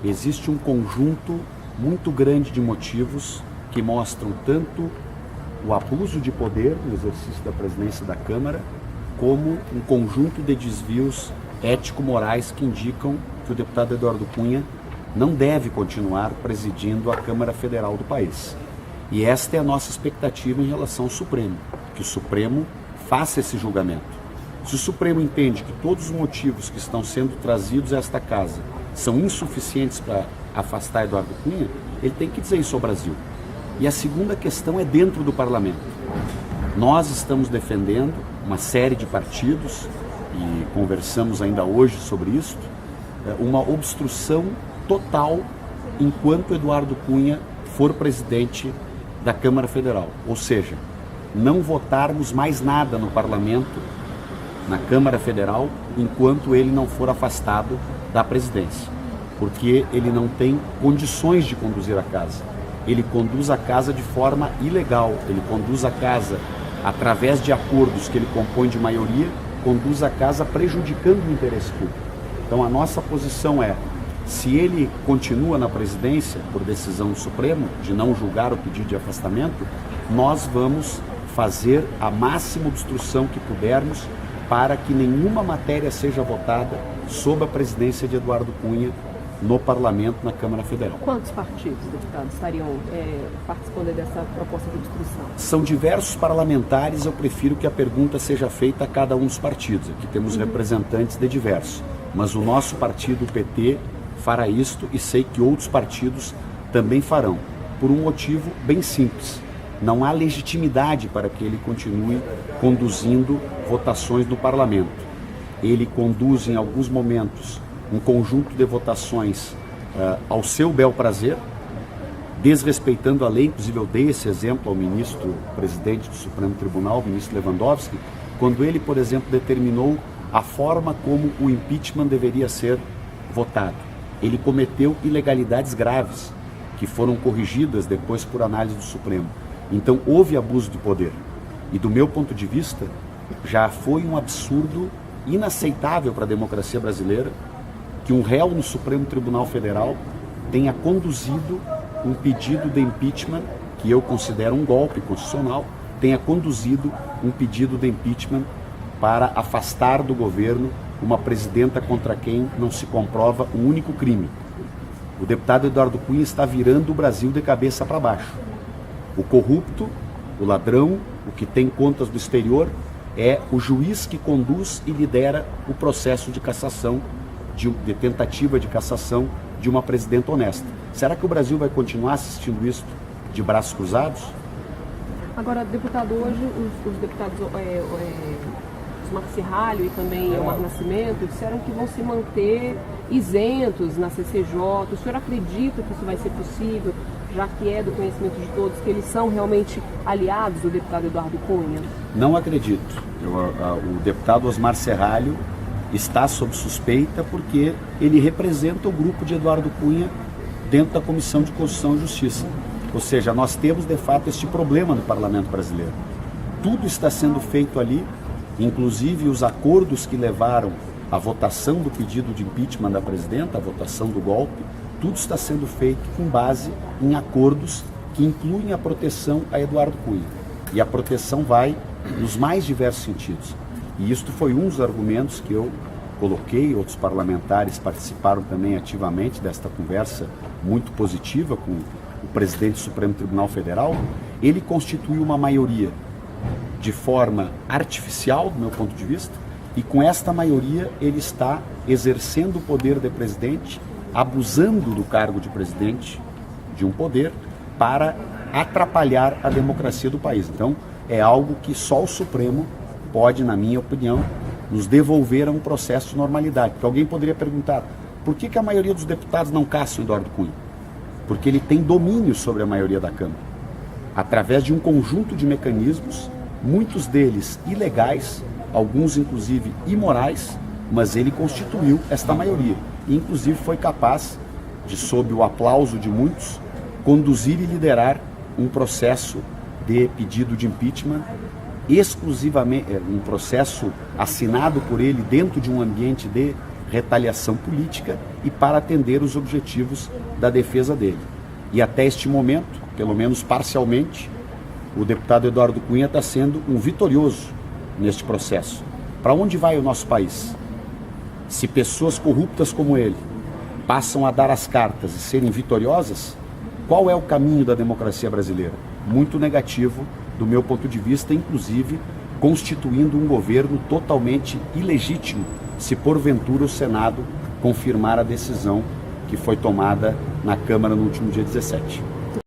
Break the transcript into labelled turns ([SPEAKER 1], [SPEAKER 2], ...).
[SPEAKER 1] existe um conjunto muito grande de motivos que mostram tanto o abuso de poder no exercício da presidência da Câmara, como um conjunto de desvios ético-morais que indicam que o deputado Eduardo Cunha não deve continuar presidindo a Câmara Federal do país. E esta é a nossa expectativa em relação ao Supremo, que o Supremo faça esse julgamento. Se o Supremo entende que todos os motivos que estão sendo trazidos a esta casa são insuficientes para afastar Eduardo Cunha, ele tem que dizer isso ao Brasil. E a segunda questão é dentro do parlamento. Nós estamos defendendo uma série de partidos, e conversamos ainda hoje sobre isso, uma obstrução total enquanto Eduardo Cunha for presidente da Câmara Federal. Ou seja, não votarmos mais nada no parlamento, na Câmara Federal, enquanto ele não for afastado da presidência. Porque ele não tem condições de conduzir a casa. Ele conduz a casa de forma ilegal, ele conduz a casa através de acordos que ele compõe de maioria, conduz a casa prejudicando o interesse público. Então a nossa posição é, se ele continua na presidência, por decisão do Supremo, de não julgar o pedido de afastamento, nós vamos fazer a máxima obstrução que pudermos para que nenhuma matéria seja votada sob a presidência de Eduardo Cunha no Parlamento, na Câmara Federal.
[SPEAKER 2] Quantos partidos, deputados, estariam participando dessa proposta de obstrução?
[SPEAKER 1] São diversos parlamentares, eu prefiro que a pergunta seja feita a cada um dos partidos. Aqui temos representantes de diversos, mas o nosso partido, o PT, fará isto e sei que outros partidos também farão, por um motivo bem simples. Não há legitimidade para que ele continue conduzindo votações no parlamento. Ele conduz em alguns momentos um conjunto de votações ao seu bel prazer, desrespeitando a lei. Inclusive eu dei esse exemplo ao ministro presidente do Supremo Tribunal, o ministro Lewandowski, quando ele, por exemplo, determinou a forma como o impeachment deveria ser votado. Ele cometeu ilegalidades graves, que foram corrigidas depois por análise do Supremo. Então houve abuso de poder. E do meu ponto de vista, já foi um absurdo inaceitável para a democracia brasileira que um réu no Supremo Tribunal Federal tenha conduzido um pedido de impeachment, que eu considero um golpe constitucional, tenha conduzido um pedido de impeachment para afastar do governo uma presidenta contra quem não se comprova um único crime. O deputado Eduardo Cunha está virando o Brasil de cabeça para baixo. O corrupto, o ladrão, o que tem contas do exterior, é o juiz que conduz e lidera o processo de cassação, de tentativa de cassação de uma presidenta honesta. Será que o Brasil vai continuar assistindo isso de braços cruzados?
[SPEAKER 2] Agora, deputado, hoje os deputados Osmar Serralho e também Elmar Nascimento disseram que vão se manter isentos na CCJ. O senhor acredita que isso vai ser possível, já que é do conhecimento de todos que eles são realmente aliados do deputado Eduardo Cunha?
[SPEAKER 1] Não acredito. O deputado Osmar Serralho está sob suspeita porque ele representa o grupo de Eduardo Cunha dentro da Comissão de Constituição e Justiça. Ou seja, nós temos de fato este problema no Parlamento brasileiro. Tudo está sendo feito ali, inclusive os acordos que levaram à votação do pedido de impeachment da presidenta, a votação do golpe, tudo está sendo feito com base em acordos que incluem a proteção a Eduardo Cunha. E a proteção vai nos mais diversos sentidos. E isto foi um dos argumentos que eu coloquei, outros parlamentares participaram também ativamente desta conversa muito positiva com o presidente do Supremo Tribunal Federal. Ele constituiu uma maioria de forma artificial, do meu ponto de vista, e com esta maioria ele está exercendo o poder de presidente, abusando do cargo de presidente de um poder para atrapalhar a democracia do país. Então, é algo que só o Supremo pode, na minha opinião, nos devolver a um processo de normalidade. Porque alguém poderia perguntar, por que a maioria dos deputados não caçam Eduardo Cunha? Porque ele tem domínio sobre a maioria da Câmara, através de um conjunto de mecanismos, muitos deles ilegais, alguns inclusive imorais, mas ele constituiu esta maioria. E inclusive foi capaz de, sob o aplauso de muitos, conduzir e liderar um processo de pedido de impeachment exclusivamente, um processo assinado por ele dentro de um ambiente de retaliação política e para atender os objetivos da defesa dele. E até este momento, pelo menos parcialmente, o deputado Eduardo Cunha está sendo um vitorioso neste processo. Para onde vai o nosso país? Se pessoas corruptas como ele passam a dar as cartas e serem vitoriosas, qual é o caminho da democracia brasileira? Muito negativo, do meu ponto de vista, inclusive constituindo um governo totalmente ilegítimo, se porventura o Senado confirmar a decisão que foi tomada na Câmara no último dia 17.